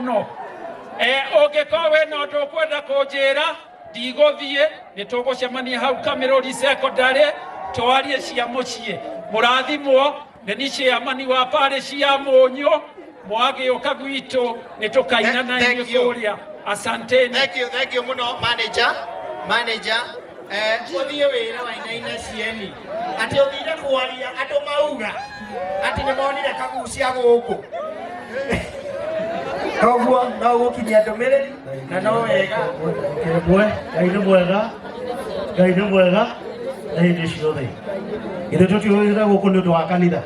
no ogekowe no tokwenda kujira ndigothie nitugocemania hau Kamiruri secondary twarie cia mucie murathimwo ni ciamani wa pale cia munyo mwage ukagwito nitukaina na kuria. Asanteni. Thank you muno manager uthie wira wainaina cieni ati uthire kwaria andu mauga ati ni monire kagucia guku koguo no gukinyia ndumiriri na no wega Ngai nĩ mwega na hĩndĩ ciothe. Ithuĩ tũtiũrĩte gũkũ nĩ ũndũ wa kanitha.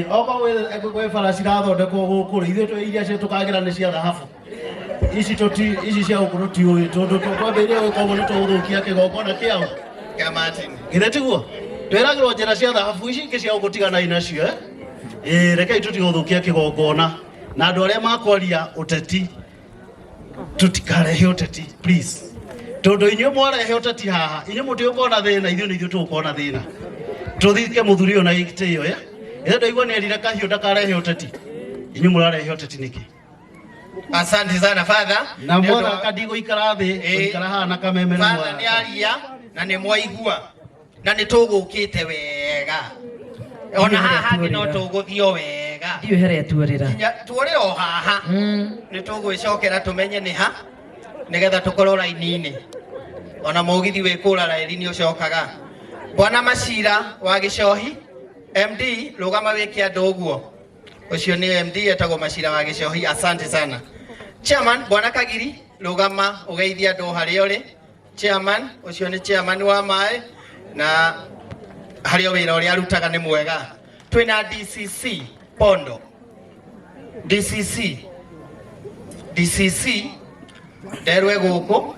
Okorwo gwĩ bara cirathondekwo gũkũ ithuĩ twĩ iria tũkagĩra nĩ cia thahabu. Ici cia gũkũ tũtiũĩ tondũ twambĩrĩria gũkorwo nĩ tũgũthũkia kĩgongona kĩao kĩa Martin. Githĩ tiguo? Twĩragĩrwo njĩra cia thahabu ici ingĩ cia gũtigana nacio rekei tũtigũthũkia kĩgongona na andũ arĩa makwaria ũteti tutikarehe ũteti please. Tondu inyuĩ mwarehe ũteti haha inyuĩ mũtiũkona thĩna ithuĩ nĩ ithuĩ tũgũkona thĩna. Tũthike mũthuri ũyũ na gĩtĩo ĩthe ndaigua nĩ erire kahiũ ndakarehe ũteti inyuĩ mũrarehe ũteti nĩkĩ? Asante sana father. Na mwana kadigo ikara thĩ ikara haha na kameme na father nĩ aria na nĩ mwaigua na nĩ tũgũkĩte wega ona haha no tũgũthio wega ndiũ here tuorĩra tuorĩra o haha nĩ tũgwĩcokera tũmenye nĩ ha nigetha tũkorwo raini-inĩ ona mũgithi wĩ kũra raini ũcokaga. Bwana Macira wa Gĩcohi MD rũgama wĩke andũ ũguo ũcio nĩ MD etagwo Macira wa Gĩcohi. Asante sana. Chairman Bwana Kagiri rũgama ũgeithia andũ harĩa ũrĩ. Chairman ũcio nĩ chairman wa maĩ na harĩa wĩra ũrĩa arutaga nĩ mwega. Twĩna DCC Pondo DCC nderwe gũkũ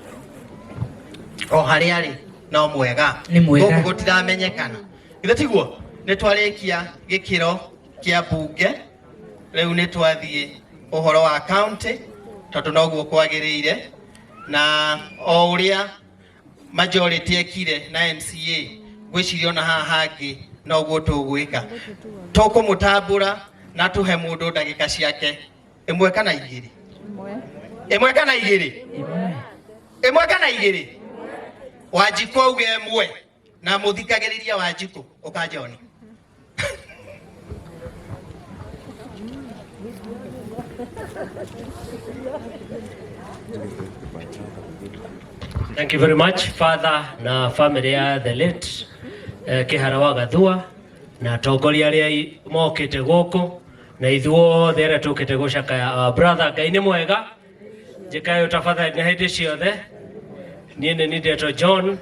o harĩa arĩ no mwega gũkũ gũtiramenyekana githĩ tiguo. Nĩ twarĩkia gĩkĩro kĩa mbunge rĩu nĩ twathiĩ ũhoro wa county tondũ noguo kwagĩrĩire na o ũrĩa majority ekire na MCA gwĩciria ona haha hangĩ noguo tũgwĩka. Tũkũmũtambũra na tũhe mũndũ ndagĩka ciake ĩmwe kana igĩrĩ. Wanjikũ auge ĩmwe na mũthikagĩrĩria Wanjikũ ũkanjoni. Thank you very much Father na family ya the late Kĩhara wa Gathua na atongoria arĩa mokĩte gũkũ na ithuothe arĩa tũkĩte gũcakaya our brother. Ngai nĩ mwega njĩkayo tafadhali na hĩndĩ ciothe. Niĩ nĩ ndetwo John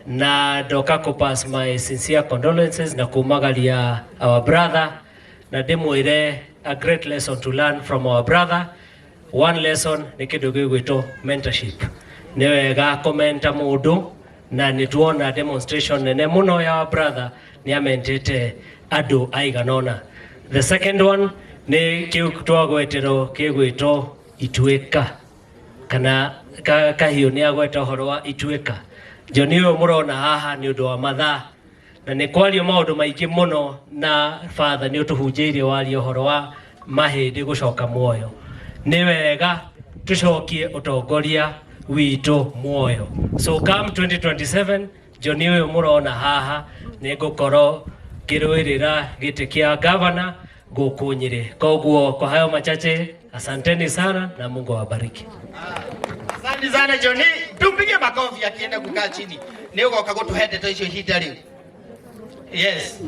na ndoka kũpass my sincere condolences na kumagaria our brother na ndĩmwĩre a great lesson to learn from our brother. One lesson nĩ kĩndũ gĩgwĩtwo mentorship. Nĩ wega kũmenta mũndũ na nĩ tuona demonstration nene mũno ya our brother nĩ amentete andũ aiganona. The second one nĩ kĩu twagweterwo kĩgwĩtwo ituĩka kana kahiũ nĩ agweta ũhoro wa ituĩka. John ũyũ mũrona haha nĩ ũndũ wa mathaa na nĩ kwario maũndũ maingĩ mũno na father nĩ ũtũhunjĩirie wario ũhoro wa mahĩndĩ gũcoka muoyo. Nĩ wega tũcokie ũtongoria witũ muoyo. So come 2027 John ũyũ mũrona haha nĩ ngũkorwo ngĩrũĩrĩra gĩtĩ kĩa governor gũkũ Nyĩrĩ. Koguo kwa hayo machache asanteni sana na Mungu awabariki. Asante sana Johnny. Tumpige makofi akienda kukaa chini. Ni ugoka gũtũhe ndeto icio ihinda rĩu. Yes.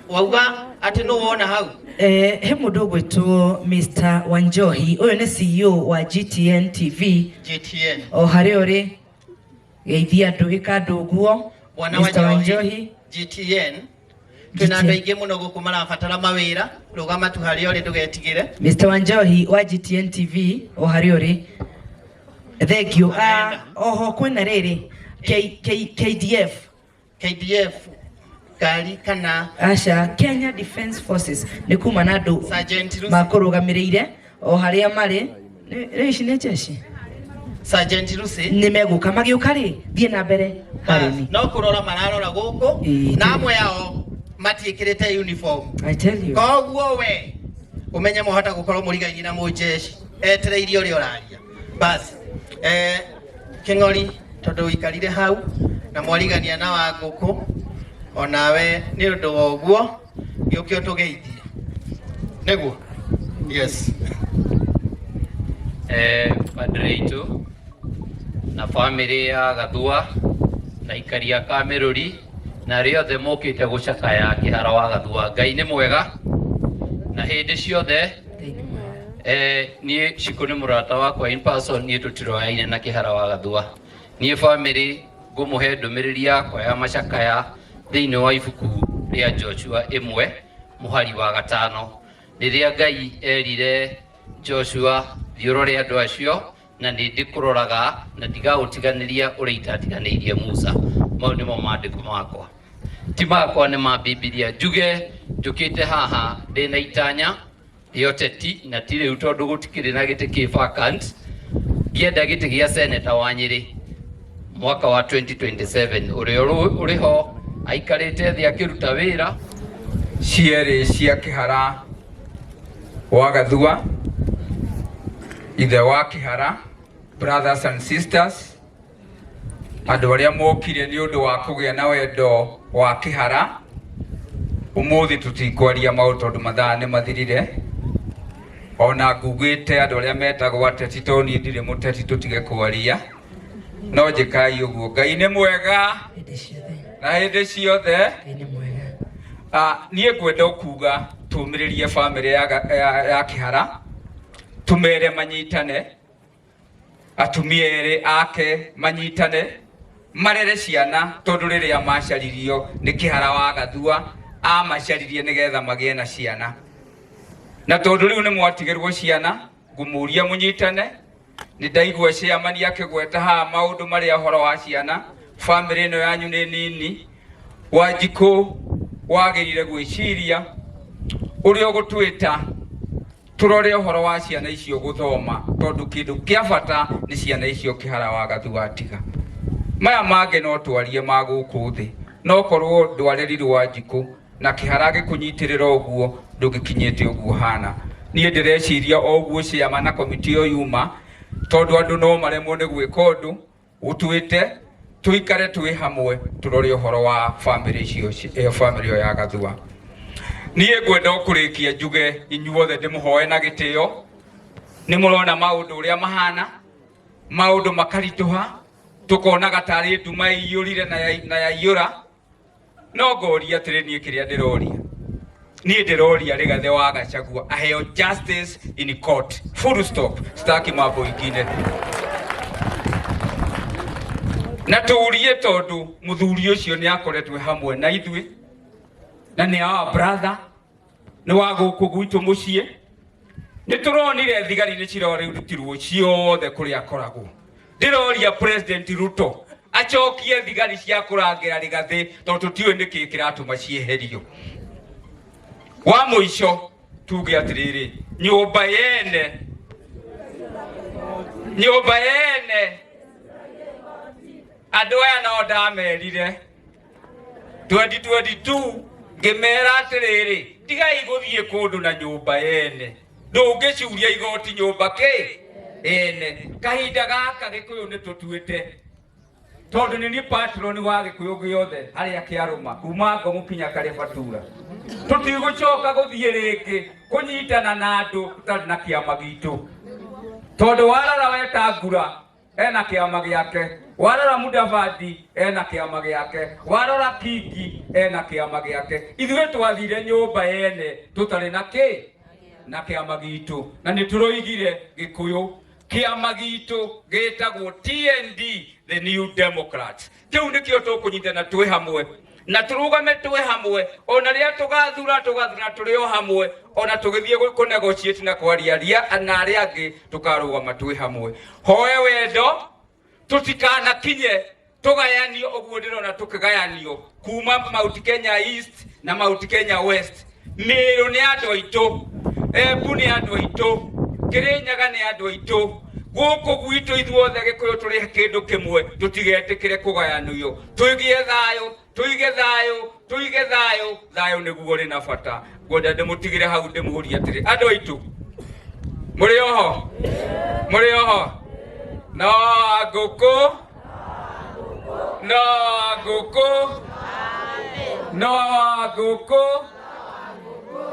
Wauga ati no wona hau. He mũndũ gwĩtwo Mr. Wanjohi ũyũ nĩ CEO wa GTN TV. GTN. O harĩa ũrĩ geithia andũ ĩka andũ ũguo. Mr. Wanjohi GTN. Twĩna andũ aingĩ mũno gũkũ marabatara mawĩra rũgama tu harĩa ũrĩ ndũgetigĩre. Mr. Wanjohi wa GTN TV o harĩa ũrĩ. Thank you. Oho kwĩna rĩrĩ KDF Kali kana Asha Kenya Defence Forces nĩ kuma na andũ makũrũgamĩrĩire o harĩa marĩ. Ici nĩ jeshi Sergeant Lucy nĩ megũka magĩũka rĩ thiĩ na mbere harĩ no kũrora mararora gũkũ na amwe yao matiĩkĩrĩte uniform. I tell you. Koguo we umenye mohota gukorwo murigaini na mujeshi etereire uri oraria basi King'ori tondu wikarire hau na mwarigania na Wanguku onawe ni undu wa uguo giukio tugeithie neguo yes padre itu na family ya Gathua na ikaria Kameruri na riothe mokite gucakaya kihara wa Gathua. Ngai ni mwega na hindi ciothe ni Ciku ni murata wakwa in person ni tutiroaine na kihara wa Gathua. Ni family ngumuhe ndumiriri yakwa ya macakaya thiini wa ibuku ria Joshua 1 muhari wa 5 riria Ngai erire Joshua thiurore andu acio na ndikuroraga na ndigagutiganiria uri itatiganirie Musa. Mau nimo maandiko makwa ti makwa ni ma Biblia. Njukite haha ndina itanya rioteti na tire utondu gutikire na giti ki vacant gienda giti gia senator wa Nyeri mwaka wa 2027 uriho aikarite thi akiruta wira ciere cia kihara wa Gathua, ithe wa kihara, brothers and sisters, andu aria mokire ni undu wa kugia na wendo wa kihara. Umuthi tutikwaria maundu tondu mathaa ni mathirire, ona ngugite andu aria metagwo ateti toni ndire muteti tutige kwaria no njikai uguo. Ngai ni mwega na hindi ciothe. Niĩ ngwenda kuga tumiririe family ya kihara, tumere manyitane, atumia eri ake manyitane, marere ciana tondu riria macaririo ni kihara wa Gathua amacaririe nigetha magie na ciana. Na tondu riu ni mwatigirwo ciana, ngumuria munyitane. Ni ndaigua ciamani akigweta ha maundu maria horo wa ciana. Family ino yanyu ni nini, Wanjiku wagirire gwiciria uria gutwita turore horo wa ciana icio guthoma tondu kindu kia bata ni ciana icio kihara wa Gathua tiga maya mange no twarie maguku thi no korwo ndwarerirwo Wanjiku na kihara gikunyitirira uguo ndugikinyite uguo hana. Nie ndireciria oguo ciama na komiti yo yuma tondu andu no maremwo ni gwika undu utwite tuikare twi hamwe turore horo wa family icio family ya Gathua. Nie ngwenda kurikia njuge inyuothe ndimuhoe na gitio. Ni murona maundu uria mahana, maundu makarituha, tukona gatari nduma iyurire na yaiyura. No ngoria atiri nie kiria ndiroria, nie ndiroria Rigathi wa Gachagua aheo justice in court, full stop. Sitaki mambo ingine. Na tuurie tondu muthuri ucio ni akoretwe hamwe na ithui na ni our brother ni wa guku gwitu mucie. Ni turonire thigari ni cirore urutirwo ciothe kuri akoragwo. Ndiroria President Ruto acokie thigari cia kurangira Rigathi tondu tutiwe niki kiratuma cieherio. Wa muico tuge atiriri nyumba yene 2022 ngimera atiriri tigai guthie kundu na nyumba yene ndungiciuria igoti nyumba ki ene kahinda gaka Gikuyu ni tutuite tondu ni patron wa Gikuyu giothe aria kiaruma kuma ngo mukinya kare fatura tutigucoka guthie ringi kunyitana na andu tutari na kiama gitu tondu warara wetangura ena kiama giake, warora Mudavadi ena kiama giake, warora Kingi ena kiama giake. Ithuĩ twathire nyumba yene tutari na kiama gitu na nituroigire Gikuyu kiama gitu gitagwo TND, the New Democrats. Kiu nikio tukunyitana twi hamwe na turugame twi hamwe, ona ria tugathura turi o hamwe, ona tugithie ku negotiate na kwariaria na aria angi tukarugama twi hamwe. Hoe wendo tutikana kinye tugayanio uguo ndirona tukigayanio kuma Mount Kenya East na Mount Kenya West. Meru ni andu aitu, Embu ni andu aitu, Kirinyaga ni andu aitu. Guku gwitu ithuothe Gikuyu turi kindu kimwe, tutigetikire kugayanio. Tuigie thayo tuige thayo thayo niguo ri na bata ngwenda ndimutigire hau ndimuhuria atiri andu aitu muri oho no guku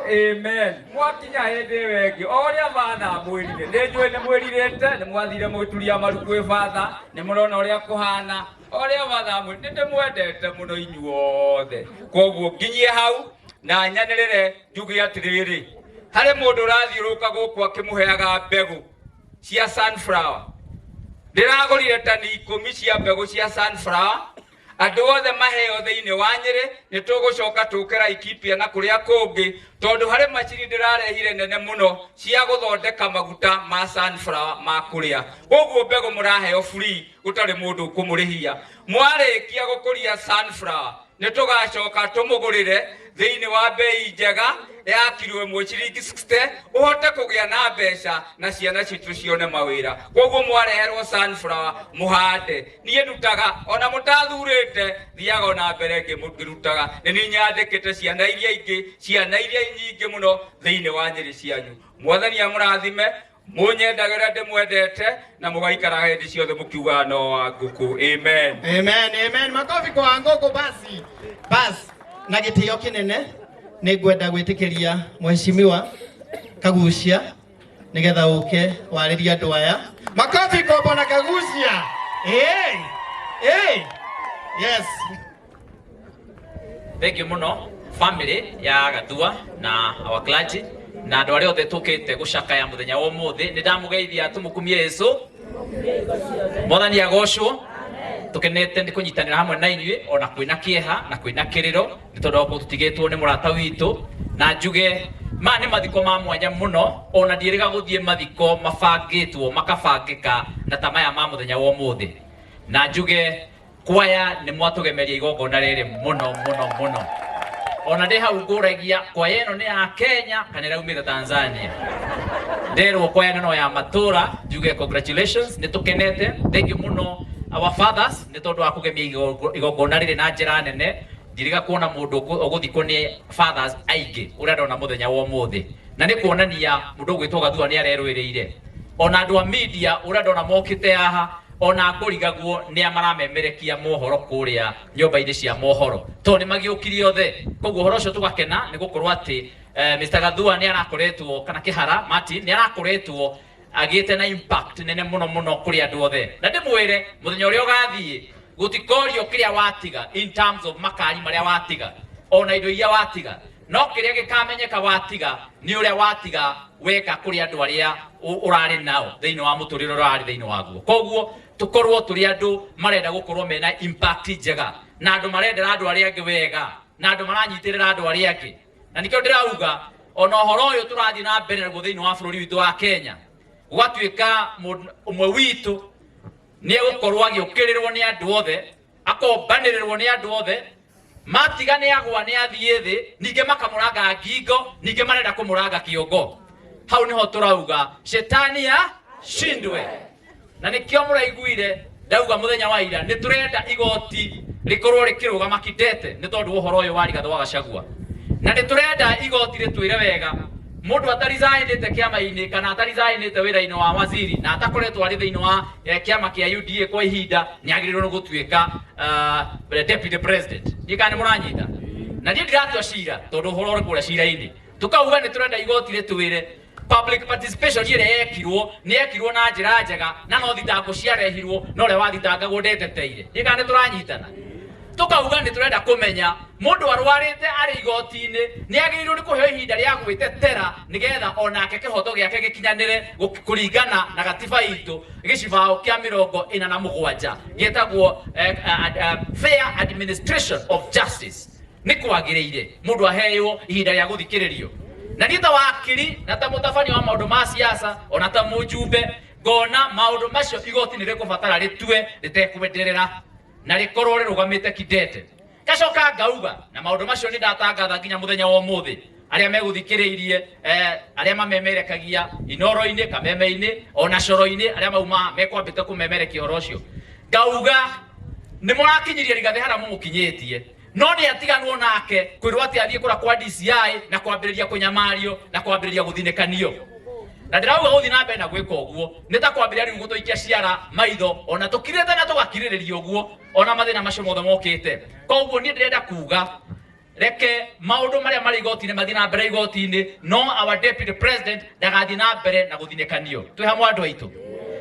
amen mwakinya hindi wengi oria batha mwirire ninjui ni mwiririte ni mwathire mwituria maru kwi batha ni murona uria kuhana oria batha mwirire ndimwendete muno inyuothe koguo nginyie hau na nyanirire njuge atiriri hari mundu urathiuruka guku akimuheaga mbegu cia sunflower ndiragurire tani 10 cia mbegu cia sunflower andu othe maheo thiini wa Nyeri ni tugucoka tukira Ikipia na kuria kungi tondu hari macini ndirarehire nene muno cia guthondeka maguta ma sunflower ma kuria koguo mbegu muraheo free utari mundu kumurihia mwarikia gukuria sunflower ni tugacoka tumugurire thiini wa bei njega ya kilo 1 ciringi 60 uhote kugia na mbeca na ciana citu cione mawira koguo mwareherwo sunflower muhande nie ndutaga ona mutathurite thiaga na mbere ngimurutaga ni nyandikite ciana iria nyingi muno thiini wa Nyeri cianyu mwathani amurathime munyendagira ndimwendete na mugaikara hindi ciothe mukiuga no wa nguku amen makofi kwa ngoko basi na gitio kinene ningwenda gwitikiria mheshimiwa Kagucia nigetha uke wariria andu aya makofi kwa bwana Kagucia yes thank you muno family ya Gathua na our clergy na andu aria othe tukite gucakaya muthenya wa umuthi ni ndamugeithia tumukumie Yesu mwathani agocwo tukenete ndi kunyitanira hamwe na inyui ona kwina kieha na kwina kiriro ni tondu wa tutigitwo ni murata witu na njuge ma ni mathiko ma mwanya muno ona ndieriga guthie mathiko mabangitwo makabangika na tamaya ma muthenya wa umuthi na njuge kwaya ni mwatugemeria igongona riri muno ona ndi hau nguragia kwaya ino ni ya Kenya kana iraumire Tanzania nderwo kwaya no ya matura njuge congratulations ni tukenete thank you muno our fathers ni tondu wa kugemia igongona riri na njira nene ndiriga kuona mundu uguthiko ni fathers aingi uria ndona muthenya wa umuthi na ni kuonania mundu gwitwo Gathua ni arerwiriire ona andu a media uria ndona mokite haha ona ngurigaguo ni amaramemerekia mohoro kuria nyumba-ini cia mohoro to ni magiukirie othe koguo horo ucio tugakena ni gukorwo ati Mr. Gathua ni arakoretwo kana Kihara Martin ni arakoretwo agiete na impact nene muno kuri andu othe na ndimwire muthenya uria ugathie gutikorio kiria watiga in terms of makari maria watiga ona indo iria watiga no kiria gikamenyeka watiga ni uria watiga weka kuri andu aria urari nao thiini wa muturire urari thiini waguo koguo tukorwo turi andu marenda gukorwo mena impact njega na andu marendera andu aria angi wega na andu maranyitirira andu aria angi na nikio ndirauga ona horo uyu turathi na mbere thiini wa bururi witu wa Kenya gwatuika umwe witu ni gukorwo agiukirirwo ni andu othe akombaniririrwo ni andu othe matiga ni agwa ni athie thi ninge makamuranga ngingo ninge marenda kumuranga kiongo hau niho turauga shetani ya shindwe na nikio muraiguire ndauga muthenya wa ira ni turenda igoti rikorwo rikirugama Kidete ni tondu uhoro uyu wari Gathua Gachagua na ni turenda igoti ritwire wega mundu atarizainite kiama-ini kana atarizainite wira-ini wa waziri na atakoretwo ari thiini wa kiama kia UDA kwa ihinda ni agirirwo ni gutuika deputy president ikani muranyita na ndi ndiratua cira tondu uhoro uri kuria cira-ini tukauga ni turenda igoti ritwire public participation ire yekirwo na njira njega na no thitango ciarehirwo no ria wathitangagwo ndeteteire ikani turanyitana tukauga ni turenda kumenya mundu arwarite ari igoti-ini ni agirirwo ni kuheo ihinda ria gwitetera nigetha onake kihoto giake gikinyanire kuringana na gatiba itu gicibao kia 47 gietagwo fair administration of justice ni kwagiriire mundu aheo ihinda ria guthikiririo na nita wakiri na ta mutabani wa maundu ma siasa ona ta mujumbe ngona maundu macio igoti ni rikubatara ritue ritekwenderera na rikorwo rirugamite Kidete gacoka ngauga na maundu macio ni ndatangatha nginya muthenya wa umuthi aria meguthikiriirie aria mamemerekagia inoro-ini kameme-ini ona coro-ini aria mauma mekwambite kumemerekia horo ucio ngauga ni murakinyiria Rigathi hara mumukinyitie no ni atiganwo nake kwirwo ati athie kura kwa DCI na kwambiriria kunyamario na kwambiriria guthinekanio. Na ndirauga guthi na mbere na gwika uguo ni ta kwambiriria riu gutuikia ciara maitho ona tukirete na tugakiririria uguo ona mathina macio mothe mokite. Koguo ni ndirenda kuga reke maundu maria mari igoti-ini mathie na mbere igoti-ini, no our deputy president ndagathie na mbere na guthinekanio. Twi hamwe andu aitu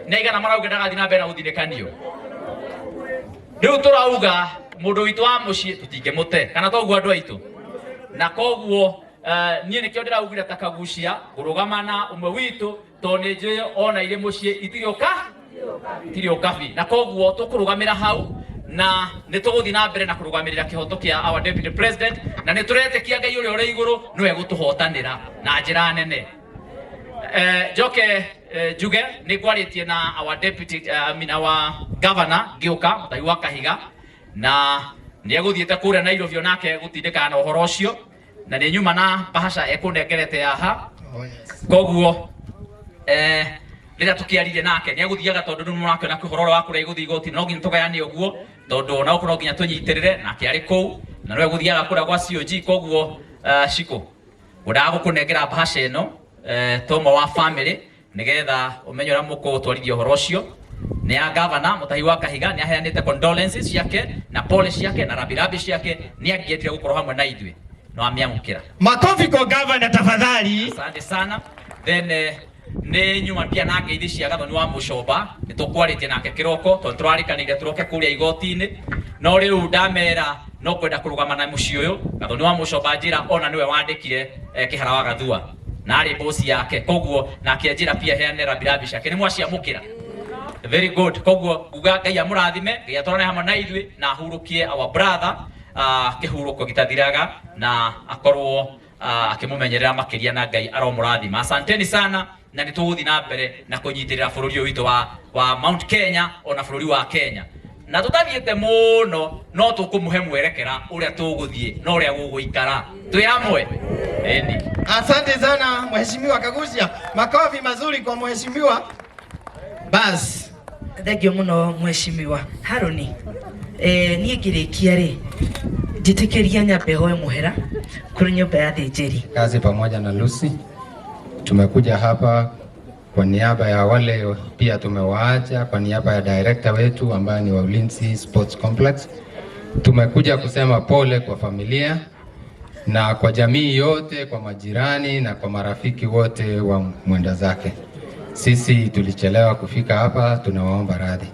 na igana marauga ndagathie na mbere na guthinekanio. Riu turauga mundu witu wa mucii tutingemute kana toguo andu aitu, na koguo nie nikio ndiraugire takagucia kurugama na umwe witu tondu njui ona ire mucii itirioka na koguo tukurugamira hau na nituguthii na mbere na kurugamirira kihoto kia our deputy president, na nituretekia Ngai uria uri iguru niwe gutuhotanira na njira nene. Joke Juge ni kwaritie na our deputy our governor Giuka Mutai wa Kahiga, na ni aguthiete kuria Nairobi onake gutindika na uhoro ucio, na ni nyuma na bahasha ekunengerete yaha. Koguo rira tukiarire nake ni aguthiaga tondu nu nake na kuhoro wa kuria iguthi igoti no nginya tugayane uguo tondu na ukoro nginya tunyitirire nake ari kou na no aguthiaga kuria kwa COG. Koguo Shiko gudaga kunengera bahasha eno tomo wa family nigetha umenye ura mukutwarithia uhoro ucio. Ni ya governor Mutai wa Kahiga ni aheanite condolences ciake na pole ciake na rabirabi ciake, ni angiendire gukorwo hamwe na ithui no amiamukira. Makofi kwa governor tafadhali. Asante sana. Then ni nyuma pia na ngeithi cia gathoni wa Mucoba ni tukwaritie nake kiroko tondu turarikanire turoke kuria igoti-ini, no riu ndamera no kwenda kurugama na mucii uyu gathoni wa Mucoba njira ona niwe wandikire kihara wa Gathua na ari boss yake. Koguo nake njira pia heane rabirabi ciake ni mwaciamukira. Very good. Koguo uga Ngai amurathime, Ngai atwarane hamwe na ithui na ahurukie our brother kihuruko gitathiraga na akorwo akimumenyerera makiria na Ngai aromurathima. Asanteni sana na nituguthi na mbere na kunyitirira bururi witu wa Mount Kenya ona bururi wa Kenya, na tutathiete muno no tukumuhe mwerekera uria tuguthie no uria guguikara twi hamwe. Asante sana mheshimiwa Kagucia, makofi mazuri kwa mheshimiwa. Bas thengio muno mheshimiwa Haruni. Nie ngirikia ri njitikiria nyambe hoe muhera kuri nyumba ya thinjiri kazi pamoja na Lucy. Tumekuja hapa kwa niaba ya wale pia tumewaacha, kwa niaba ya director wetu ambaye ni wa Ulinzi Sports Complex. Tumekuja kusema pole kwa familia na kwa jamii yote, kwa majirani na kwa marafiki wote wa mwenda zake. Sisi tulichelewa kufika hapa, tunawaomba radhi.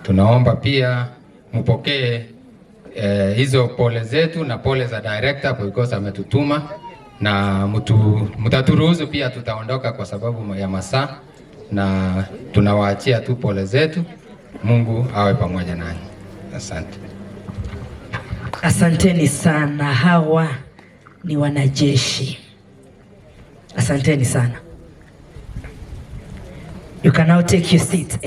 Tunaomba pia mpokee hizo pole zetu na pole za director because ametutuma, na mtaturuhusu pia tutaondoka kwa sababu ya masaa, na tunawaachia tu pole zetu. Mungu awe pamoja nanyi. Asante. Asanteni sana, hawa ni wanajeshi. Asanteni sana. You can now take your seat.